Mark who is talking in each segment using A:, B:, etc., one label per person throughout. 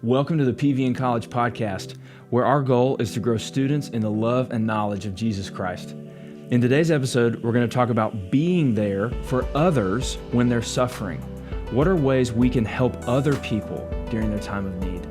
A: Welcome to the PVN College podcast, where our goal is to grow students in the love and knowledge of Jesus Christ. In today's episode, we're going to talk about being there for others when they're suffering. What are ways we can help other people during their time of need?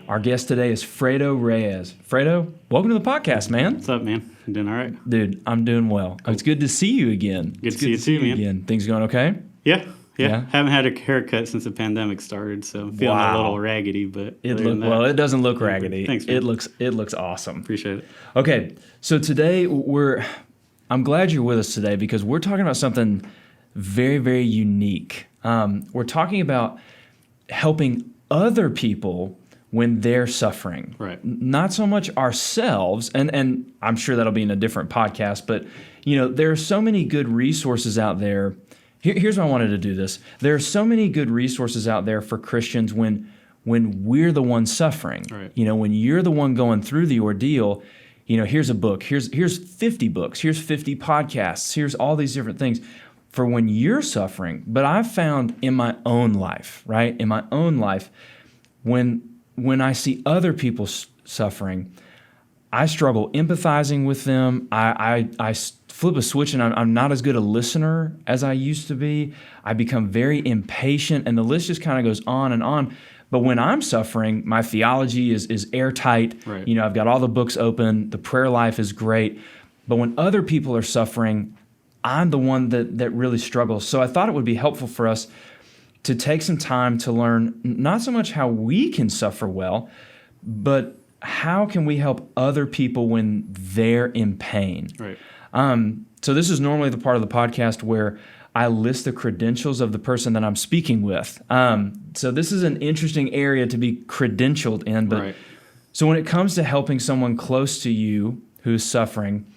A: Our guest today is Fredo Reyes. Fredo, welcome to the podcast, man.
B: What's up, man? You doing all right?
A: Dude, I'm doing well. Cool. It's good to see you again.
B: Good to see you too, man.
A: Again. Things going okay?
B: Yeah. Haven't had a haircut since the pandemic started, so I'm feeling a little raggedy, but
A: it doesn't look raggedy.
B: Thanks, man.
A: It looks awesome.
B: Appreciate it.
A: Okay, so today I'm glad you're with us today because we're talking about something very, very unique. We're talking about helping other people when they're suffering.
B: Right.
A: Not so much ourselves, and I'm sure that'll be in a different podcast, but there are so many good resources out there. Here's why I wanted to do this. There are so many good resources out there for Christians when we're the one suffering.
B: Right.
A: When you're the one going through the ordeal, here's a book, here's 50 books, here's 50 podcasts, here's all these different things for when you're suffering. But I've found in my own life, right? In my own life, when I see other people suffering, I struggle empathizing with them. I flip a switch and I'm not as good a listener as I used to be. I become very impatient, and the list just kind of goes on and on. But when I'm suffering, my theology is airtight.
B: Right.
A: I've got all the books open. The prayer life is great. But when other people are suffering, I'm the one that really struggles. So I thought it would be helpful for us to take some time to learn not so much how we can suffer well, but how can we help other people when they're in pain.
B: Right.
A: So this is normally the part of the podcast where I list the credentials of the person that I'm speaking with. So this is an interesting area to be credentialed in. But
B: right.
A: So when it comes to helping someone close to you who's suffering,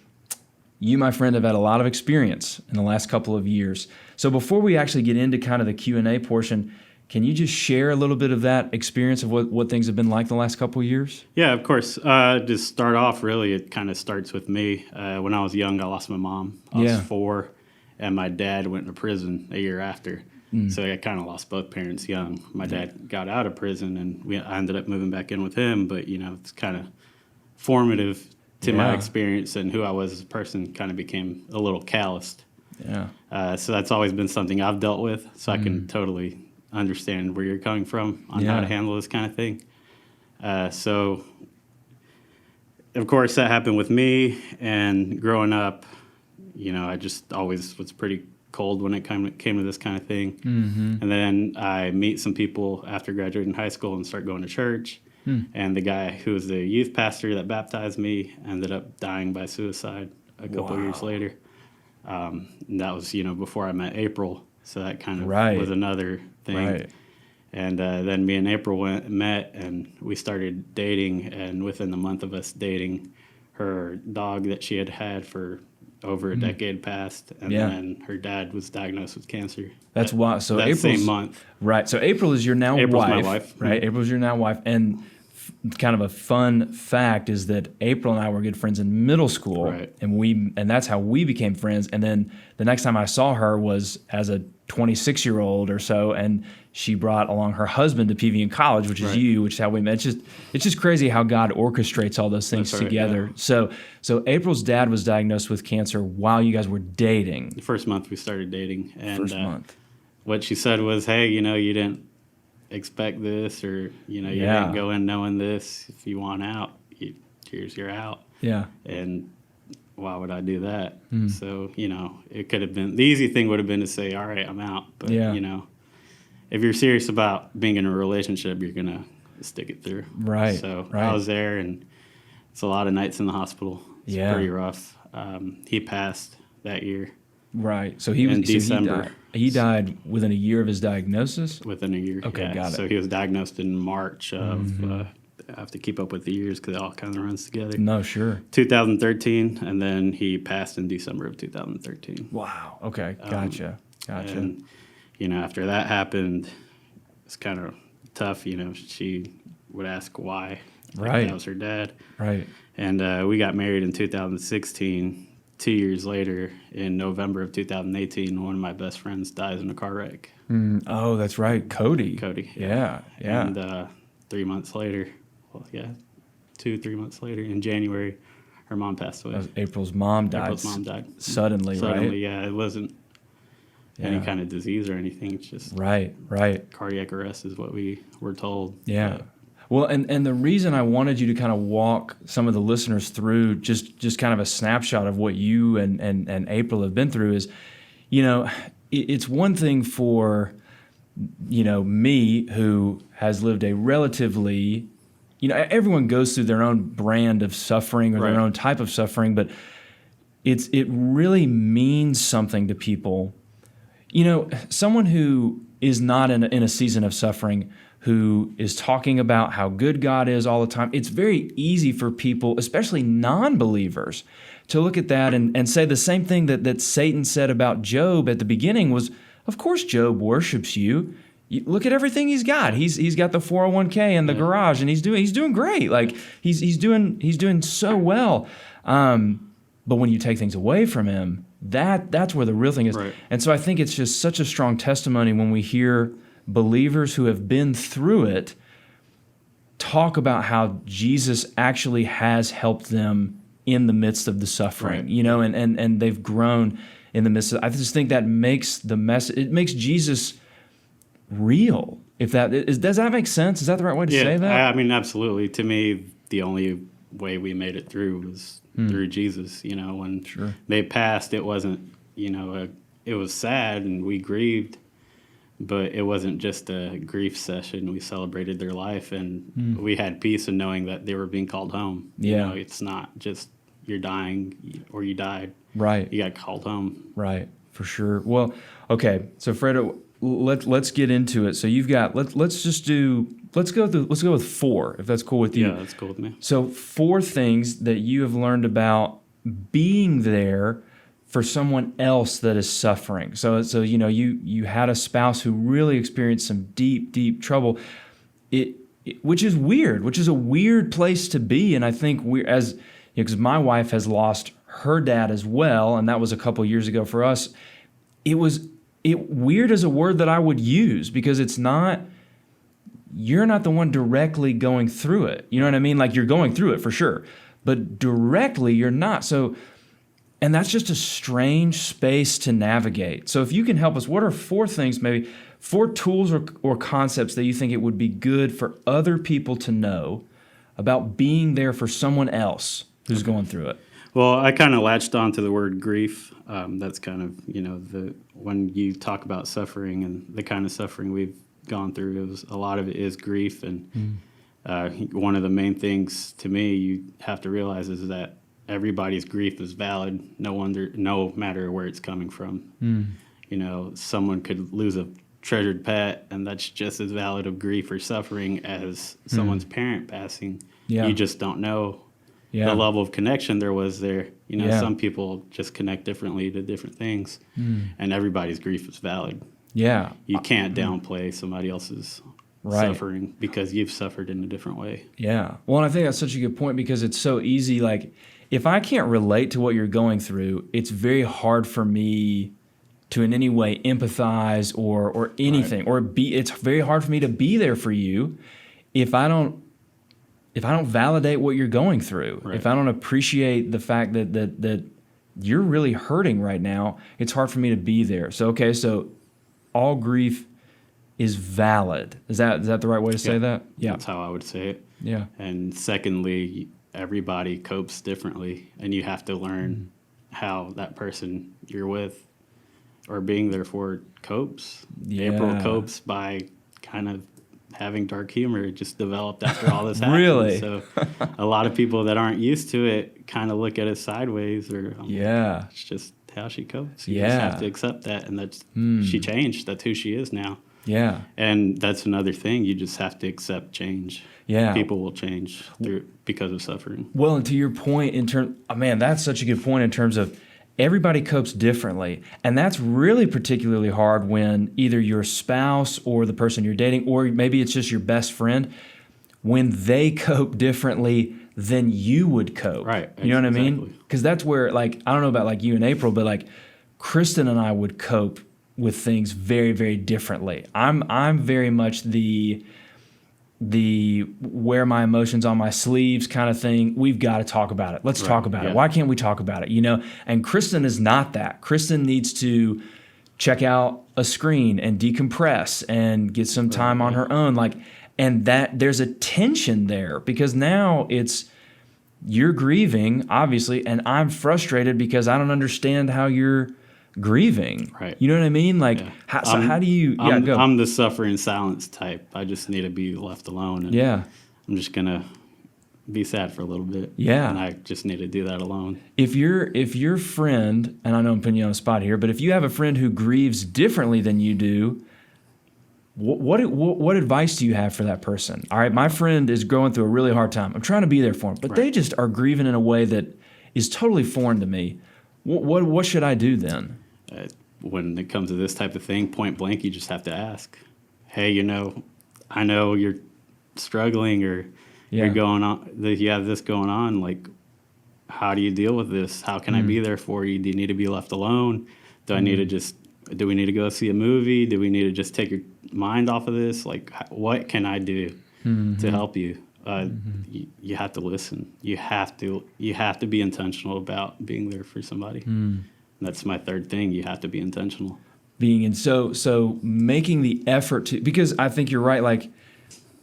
A: you, my friend, have had a lot of experience in the last couple of years. So before we actually get into kind of the Q&A portion, can you just share a little bit of that experience of what things have been like the last couple of years?
B: Yeah, of course. To start off, really, it kind of starts with me. When I was young, I lost my mom. I was 4, and my dad went to prison a year after. So I kind of lost both parents young. My dad got out of prison, and I ended up moving back in with him. But, it's kind of formative to my experience, and who I was as a person kind of became a little calloused.
A: Yeah.
B: So that's always been something I've dealt with, so I can totally understand where you're coming from on how to handle this kind of thing. So, of course, that happened with me, and growing up, I just always was pretty cold when it came to this kind of thing. Mm-hmm. And then I meet some people after graduating high school and start going to church. And the guy who was the youth pastor that baptized me ended up dying by suicide a couple of years later. And that was, before I met April. So that kind of was another thing. Right. And then me and April met, and we started dating. And within the month of us dating, her dog that she had had for over a decade passed. And then her dad was diagnosed with cancer.
A: That's why. So
B: that same month.
A: Right. So April is your now wife.
B: April's my wife.
A: Right.
B: Mm-hmm.
A: April's your now wife. And kind of a fun fact is that April and I were good friends in middle school.
B: Right.
A: And that's how we became friends. And then the next time I saw her was as a 26-year-old or so, and she brought along her husband to PVN College, which is you, which is how we met. It's just crazy how God orchestrates all those things together. Yeah. So April's dad was diagnosed with cancer while you guys were dating.
B: The first month we started dating. And
A: first month.
B: What she said was, hey, you didn't expect this, or, you didn't go in knowing this. If you want out, you're out. Yeah. And why would I do that? So, it could have been, the easy thing would have been to say, all right, I'm out. But, if you're serious about being in a relationship, you're going to stick it through. Right. So I was there, and it's a lot of nights in the hospital. It's pretty rough. He passed that year.
A: Right. So in December. He died within a year of his diagnosis?
B: Within a year.
A: Okay, got it.
B: So he was diagnosed in March of, I have to keep up with the years because it all kind of runs together.
A: No, sure.
B: 2013, and then he passed in December of 2013.
A: Wow. Okay, gotcha.
B: And, after that happened, it's kind of tough. She would ask why.
A: Right.
B: That was her dad.
A: Right.
B: And we got married in 2016. 2 years later, in November of 2018, one of my best friends dies in a car wreck.
A: Oh, that's right. Cody. Yeah.
B: And 3 months later, 2-3 months later, in January, her mom passed away.
A: April's mom died. Suddenly, right?
B: Yeah. It wasn't any kind of disease or anything. It's just
A: right.
B: cardiac arrest is what we were told.
A: Yeah. Well, and the reason I wanted you to kind of walk some of the listeners through just kind of a snapshot of what you and April have been through is, it's one thing for, me who has lived a relatively, everyone goes through their own brand of suffering or their own type of suffering, but it really means something to people. Someone who is not in a season of suffering, who is talking about how good God is all the time, it's very easy for people, especially non-believers, to look at that and say the same thing that Satan said about Job at the beginning was, of course Job worships you. Look at everything he's got. He's got the 401k in the garage, and he's doing great. Like he's doing so well. But when you take things away from him, that's where the real thing is.
B: Right.
A: And so I think it's just such a strong testimony when we hear believers who have been through it talk about how Jesus actually has helped them in the midst of the suffering, and they've grown in the midst of. I just think that makes the message. It makes Jesus real. Does that make sense? Is that the right way to say that?
B: I mean, absolutely. To me, the only way we made it through was through Jesus. When they passed, it wasn't. It was sad and we grieved. But it wasn't just a grief session. We celebrated their life, and we had peace in knowing that they were being called home.
A: Yeah.
B: It's not just you're dying or you died.
A: Right.
B: You got called home.
A: Right, for sure. Well, okay. So Fredo, let's get into it. So you've got let's go with 4, if that's cool with you.
B: Yeah, that's cool with me.
A: So 4 things that you have learned about being there for someone else that is suffering. So you had a spouse who really experienced some deep trouble, which is weird, which is a weird place to be. And I think because my wife has lost her dad as well, and that was a couple years ago for us. Weird is a word that I would use because you're not the one directly going through it. You know what I mean? Like you're going through it for sure, but directly you're not. So. And that's just a strange space to navigate. So if you can help us, what are 4 things, maybe 4 tools or concepts that you think it would be good for other people to know about being there for someone else who's going through it?
B: Well, I kind of latched on to the word grief. That's kind of, when you talk about suffering and the kind of suffering we've gone through, a lot of it is grief. And one of the main things to me you have to realize is that everybody's grief is valid, no matter where it's coming from. Someone could lose a treasured pet, and that's just as valid of grief or suffering as someone's parent passing. Yeah. You just don't know the level of connection there was there. Some people just connect differently to different things, and everybody's grief is valid.
A: Yeah.
B: You can't downplay somebody else's suffering because you've suffered in a different way.
A: Yeah. Well, and I think that's such a good point because it's so easy, like, if I can't relate to what you're going through, it's very hard for me to in any way empathize or anything, it's very hard for me to be there for you if I don't validate what you're going through. If I don't appreciate the fact that you're really hurting right now, it's hard for me to be there. So all grief is valid. Is that the right way to say that?
B: Yeah. That's how I would say it.
A: Yeah.
B: And secondly, everybody copes differently, and you have to learn how that person you're with or being there for copes. Yeah. April copes by kind of having dark humor. It just developed after all this happened.
A: Really?
B: So a lot of people that aren't used to it kind of look at it sideways or it's just how she copes. You just have to accept that, and that's she changed. That's who she is now.
A: Yeah.
B: And that's another thing. You just have to accept change.
A: Yeah.
B: People will change because of suffering.
A: Well, and to your point that's such a good point in terms of everybody copes differently. And that's really particularly hard when either your spouse or the person you're dating, or maybe it's just your best friend, when they cope differently than you would cope.
B: Right.
A: You know what I mean?
B: Exactly.
A: Because that's where, like, I don't know about like you and April, but like Kristen and I would cope with things very, very differently. I'm very much the wear my emotions on my sleeves kind of thing. We've got to talk about it. Let's talk about it. Why can't we talk about it? You know, and Kristen is not that. Kristen needs to check out a screen and decompress and get some time on her own. Like, and that there's a tension there because now you're grieving, obviously, and I'm frustrated because I don't understand how you're grieving.
B: Right.
A: You know what I mean? Like, how do you? Yeah, go.
B: I'm the suffer in silence type. I just need to be left alone. And
A: Yeah.
B: I'm just gonna be sad for a little bit.
A: Yeah.
B: And I just need to do that alone.
A: If your friend, and I know I'm putting you on the spot here, but if you have a friend who grieves differently than you do, what advice do you have for that person? All right, my friend is going through a really hard time. I'm trying to be there for him, but they just are grieving in a way that is totally foreign to me. What should I do then?
B: When it comes to this type of thing, point blank, you just have to ask, hey, I know you're struggling or you're going on, you have this going on. Like, how do you deal with this? How can I be there for you? Do you need to be left alone? Do we need to go see a movie? Do we need to just take your mind off of this? Like, what can I do to help you? You have to listen. You have to be intentional about being there for somebody. That's my third thing. You have to be intentional.
A: So making the effort to, because I think you're right. Like,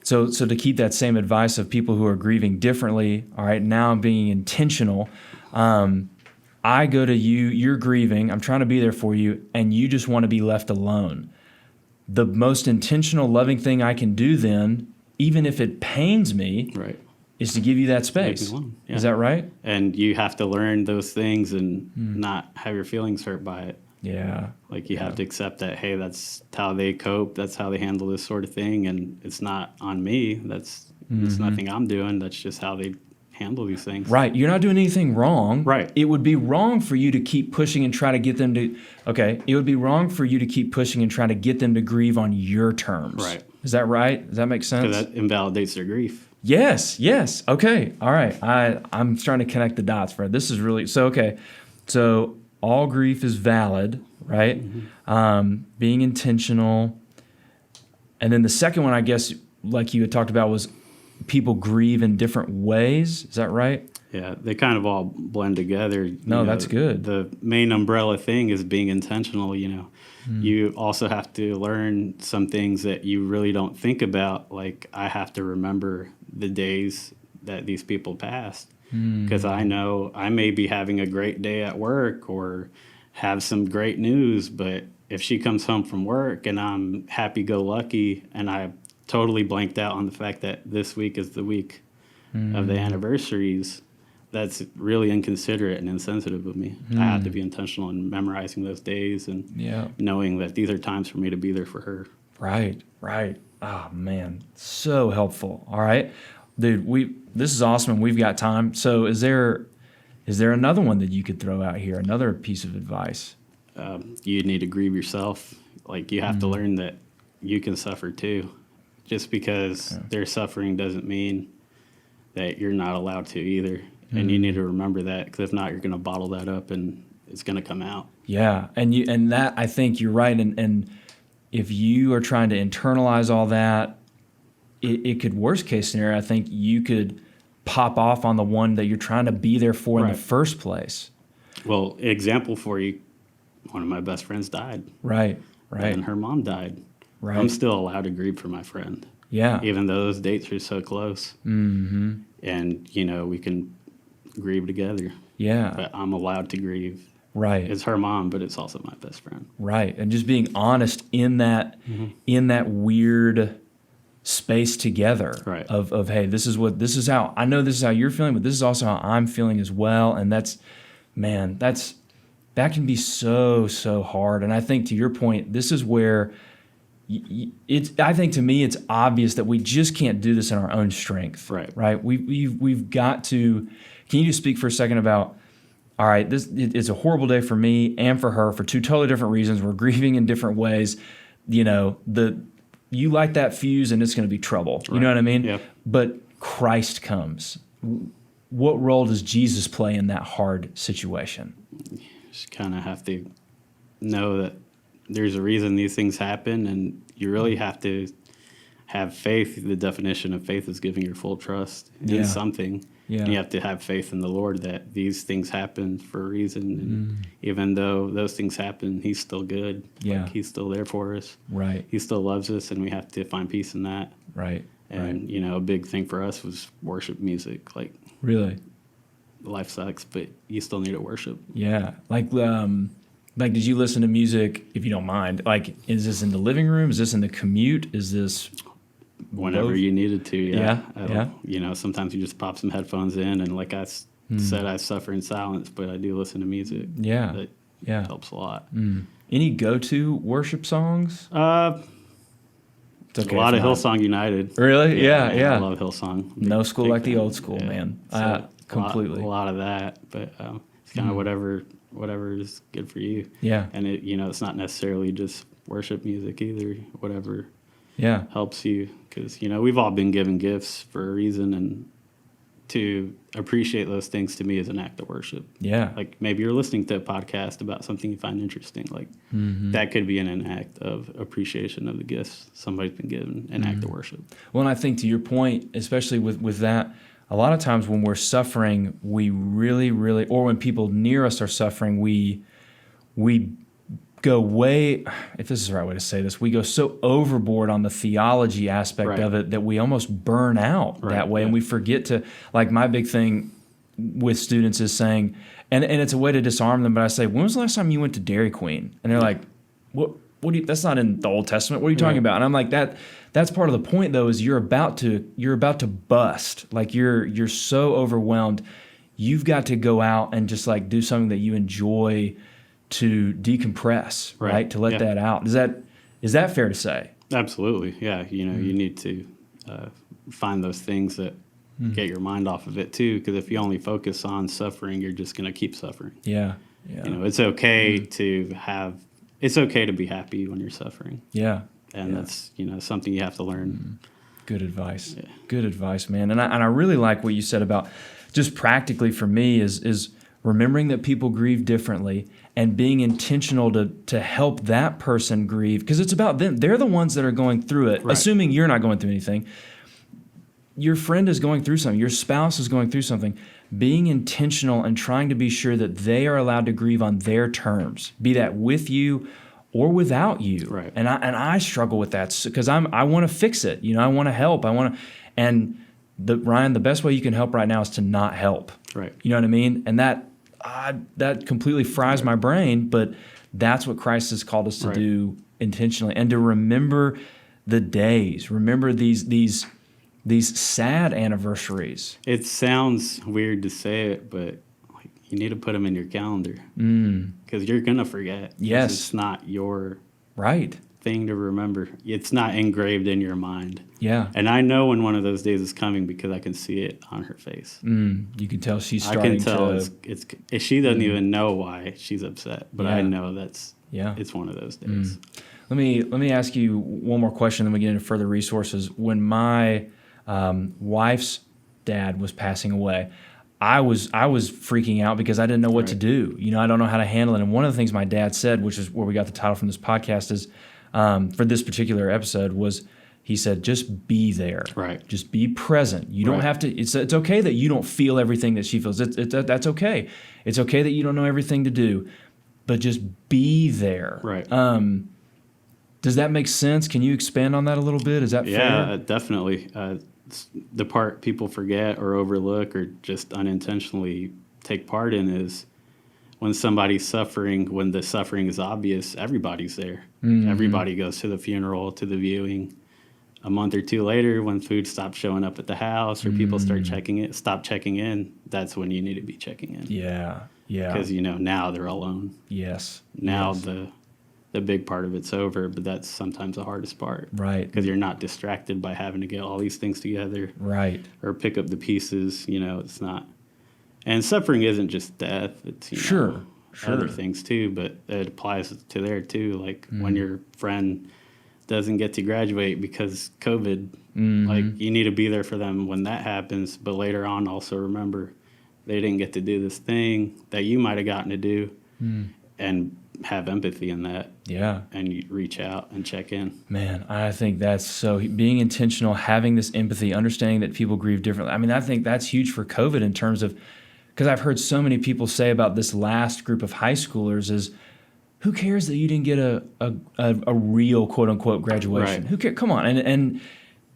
A: so to keep that same advice of people who are grieving differently. All right, now I'm being intentional. I go to you, you're grieving, I'm trying to be there for you, and you just want to be left alone. The most intentional, loving thing I can do then, even if it pains me, is to give you that space. Yeah. Is that right?
B: And you have to learn those things and not have your feelings hurt by it.
A: Yeah.
B: Like, you have to accept that, hey, that's how they cope, that's how they handle this sort of thing, and it's not on me. It's nothing I'm doing, that's just how they handle these things.
A: Right. You're not doing anything wrong.
B: Right.
A: It would be wrong for you to keep pushing and try to get them to, it would be wrong for you to keep pushing and try to get them to grieve on your terms.
B: Right.
A: Is that right? Does that make sense?
B: Because that invalidates their grief.
A: Yes. Okay. All right. I'm trying to connect the dots, Fred. This is really, so all grief is valid, right? Being intentional. And then the second one, I guess, like you had talked about, was people grieve in different ways. Is that right?
B: Yeah, they kind of all blend together.
A: That's good.
B: The main umbrella thing is being intentional, You also have to learn some things that you really don't think about. Like, I have to remember the days that these people passed. Because I know I may be having a great day at work or have some great news, but if she comes home from work and I'm happy-go-lucky and I totally blanked out on the fact that this week is the week of the anniversaries, that's really inconsiderate and insensitive of me. I have to be intentional in memorizing those days and knowing that these are times for me to be there for her.
A: Right. Oh, man, so helpful. All right. Dude, this is awesome, and we've got time. So is there another one that you could throw out here, another piece of advice?
B: You need to grieve yourself. Like, you have to learn that you can suffer too. Just because they're suffering doesn't mean that you're not allowed to either. And you need to remember that, because if not, you're going to bottle that up and it's going to come out.
A: Yeah, and that, I think you're right. And if you are trying to internalize all that, it could, worst case scenario, I think you could pop off on the one that you're trying to be there for in the first place.
B: Well, example for you, one of my best friends died.
A: Right.
B: And her mom died.
A: Right.
B: I'm still allowed to grieve for my friend.
A: Yeah.
B: Even though those dates are so close. And, we can grieve together.
A: Yeah.
B: But I'm allowed to grieve.
A: Right.
B: It's her mom, but it's also my best friend.
A: Right. And just being honest in that weird space together of hey, this is how I know this is how you're feeling, but this is also how I'm feeling as well. And that can be so hard. And I think, to your point, this is where I think, to me, it's obvious that we just can't do this in our own strength. Right. We've got to. Can you just speak for a second about, all right, it's a horrible day for me and for her for two totally different reasons. We're grieving in different ways. You light that fuse and it's going to be trouble. You know what I mean?
B: Yep.
A: but Christ comes. What role does Jesus play in that hard situation?
B: Just kind of have to know that there's a reason these things happen, and you really have to have faith. The definition of faith is giving your full trust in something.
A: Yeah.
B: And you have to have faith in the Lord that these things happen for a reason. And even though those things happen, he's still good.
A: Yeah.
B: Like, he's still there for us.
A: Right.
B: He still loves us, and we have to find peace in that.
A: Right.
B: And, you know, a big thing for us was worship music. Like,
A: Really?
B: life sucks, but you still need to worship.
A: Yeah. Like, did you listen to music, if you don't mind? Like, is this in the living room? Is this in the commute? Is this
B: Whenever
A: both?
B: you needed to,
A: Yeah.
B: You know, sometimes you just pop some headphones in, and like I said, I suffer in silence, but I do listen to music.
A: Yeah.
B: That
A: Yeah.
B: helps a lot.
A: Any go-to worship songs? It's okay
B: A lot
A: if
B: of
A: not.
B: Hillsong United.
A: Really? Yeah.
B: man, I love Hillsong.
A: No school
B: Big
A: like the
B: fan.
A: old school, man.
B: So
A: Completely.
B: A lot of that, but it's kind of whatever is good for you.
A: Yeah.
B: And it, you know, it's not necessarily just worship music either. Whatever
A: Yeah.
B: helps you, because you know we've all been given gifts for a reason, and to appreciate those things to me is an act of worship.
A: Yeah.
B: Like maybe you're listening to a podcast about something you find interesting. Like that could be an act of appreciation of the gifts somebody's been given, an act of worship.
A: Well, and I think to your point, especially with that, a lot of times when we're suffering, we really, really, or when people near us are suffering, we go way, if this is the right way to say this, we go so overboard on the theology aspect of it that we almost burn out that way. And we forget to, like, my big thing with students is saying, and it's a way to disarm them, but I say, when was the last time you went to Dairy Queen? And they're like, what do you, that's not in the Old Testament. What are you talking about? And I'm like, that's part of the point though, is you're about to bust. Like you're so overwhelmed. You've got to go out and just like do something that you enjoy to decompress, right? To let that out. Is that fair to say?
B: Absolutely. Yeah. You know, you need to find those things that get your mind off of it too. Because if you only focus on suffering, you're just going to keep suffering.
A: Yeah. Yeah.
B: You know, it's okay it's okay to be happy when you're suffering.
A: Yeah.
B: And that's, you know, something you have to learn.
A: Good advice. Yeah. Good advice, man. And I really like what you said about just practically for me is remembering that people grieve differently and being intentional to help that person grieve, because it's about them. They're the ones that are going through it, assuming you're not going through anything. Your friend is going through something. Your spouse is going through something. Being intentional and trying to be sure that they are allowed to grieve on their terms, be that with you or without you.
B: Right.
A: And I struggle with that because I want to fix it. You know, I want to help. Ryan, the best way you can help right now is to not help.
B: Right.
A: You know what I mean? And that completely fries my brain, but that's what Christ has called us to do intentionally, and to remember the days. Remember these sad anniversaries.
B: It sounds weird to say it, but like, you need to put them in your calendar because you're gonna forget.
A: Yes,
B: it's not your
A: right
B: thing to remember. It's not engraved in your mind.
A: Yeah,
B: and I know when one of those days is coming because I can see it on her face.
A: You can tell she's starting.
B: I can tell it's she doesn't even know why she's upset, but I know it's one of those days.
A: Let me ask you one more question, then we get into further resources. When my wife's dad was passing away, I was freaking out because I didn't know what to do. You know, I don't know how to handle it. And one of the things my dad said, which is where we got the title from this podcast, is for this particular episode, was he said, just be there.
B: Right.
A: Just be present. You don't have to. It's okay that you don't feel everything that she feels. That's okay. It's okay that you don't know everything to do, but just be there.
B: Right.
A: Does that make sense? Can you expand on that a little bit? Is that fair?
B: Yeah, definitely. The part people forget or overlook or just unintentionally take part in is when somebody's suffering, when the suffering is obvious, everybody's there. Everybody goes to the funeral, to the viewing. A month or two later, when food stops showing up at the house or people stop checking in, that's when you need to be checking in.
A: Yeah, yeah.
B: Because, you know, now they're alone.
A: Yes.
B: Now the big part of it's over, but that's sometimes the hardest part.
A: Right.
B: Because you're not distracted by having to get all these things together.
A: Right.
B: Or pick up the pieces, you know, it's not. And suffering isn't just death. It's, you know, other things too, but it applies to there too. Like when your friend doesn't get to graduate because COVID Like, you need to be there for them when that happens, but later on also remember they didn't get to do this thing that you might have gotten to do, and have empathy in that.
A: Yeah.
B: And you reach out and check in.
A: Man, I think that's so, being intentional, having this empathy, understanding that people grieve differently. I mean, I think that's huge for COVID in terms of, because I've heard so many people say about this last group of high schoolers is, who cares that you didn't get a real quote unquote graduation?
B: Right.
A: Who cares? Come on. And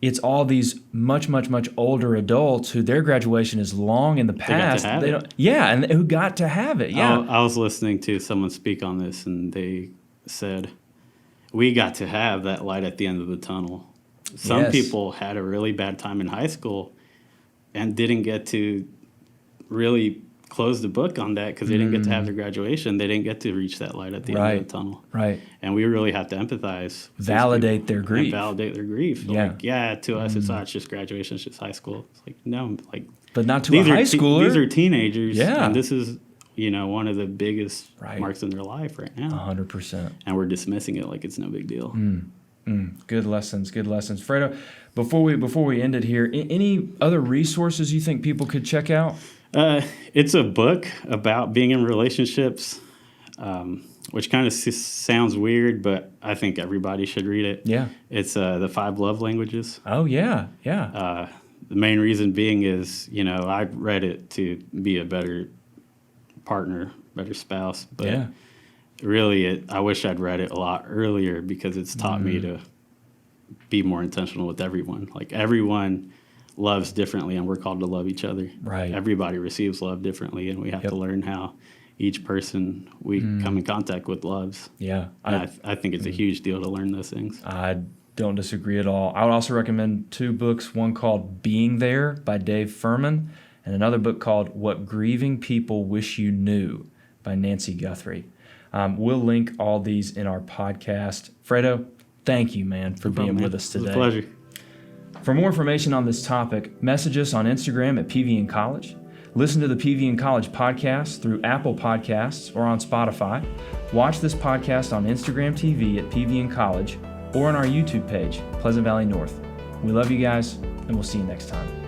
A: it's all these much older adults who their graduation is long in the past.
B: They got to have it.
A: Yeah, and who got to have it. Yeah.
B: I was listening to someone speak on this, and they said, we got to have that light at the end of the tunnel. Some
A: Yes.
B: people had a really bad time in high school and didn't get to really close the book on that because they didn't get to have their graduation. They didn't get to reach that light at the end of the tunnel.
A: Right.
B: And we really have to empathize. with these
A: Validate
B: people
A: their grief.
B: and validate their grief.
A: Yeah.
B: Like, yeah, to us, it's just graduation, it's just high school. It's like, no, like,
A: But not to a high schooler.
B: These are teenagers.
A: Yeah.
B: And this is, one of the biggest
A: Right.
B: marks in their life right now.
A: 100%.
B: And we're dismissing it like it's no big deal.
A: Good lessons. Fredo, before we end it here, any other resources you think people could check out?
B: It's a book about being in relationships, which kind of sounds weird, but I think everybody should read it.
A: Yeah.
B: It's the 5 love languages.
A: Oh, yeah. Yeah.
B: The main reason being is, I read it to be a better partner, better spouse. But
A: Yeah.
B: really, I wish I'd read it a lot earlier because it's taught me to be more intentional with everyone. Like, everyone loves differently, and we're called to love each other.
A: Right.
B: Everybody receives love differently, and we have to learn how each person we come in contact with loves.
A: Yeah.
B: And I think it's a huge deal to learn those things.
A: I don't disagree at all. I would also recommend 2 books, one called Being There by Dave Furman, and another book called What Grieving People Wish You Knew by Nancy Guthrie. We'll link all these in our podcast. Fredo, thank you, man, for being with us today.
B: It was a pleasure.
A: For more information on this topic, message us on Instagram at PVN College. Listen to the PVN College podcast through Apple Podcasts or on Spotify. Watch this podcast on Instagram TV at PVN College or on our YouTube page, Pleasant Valley North. We love you guys, and we'll see you next time.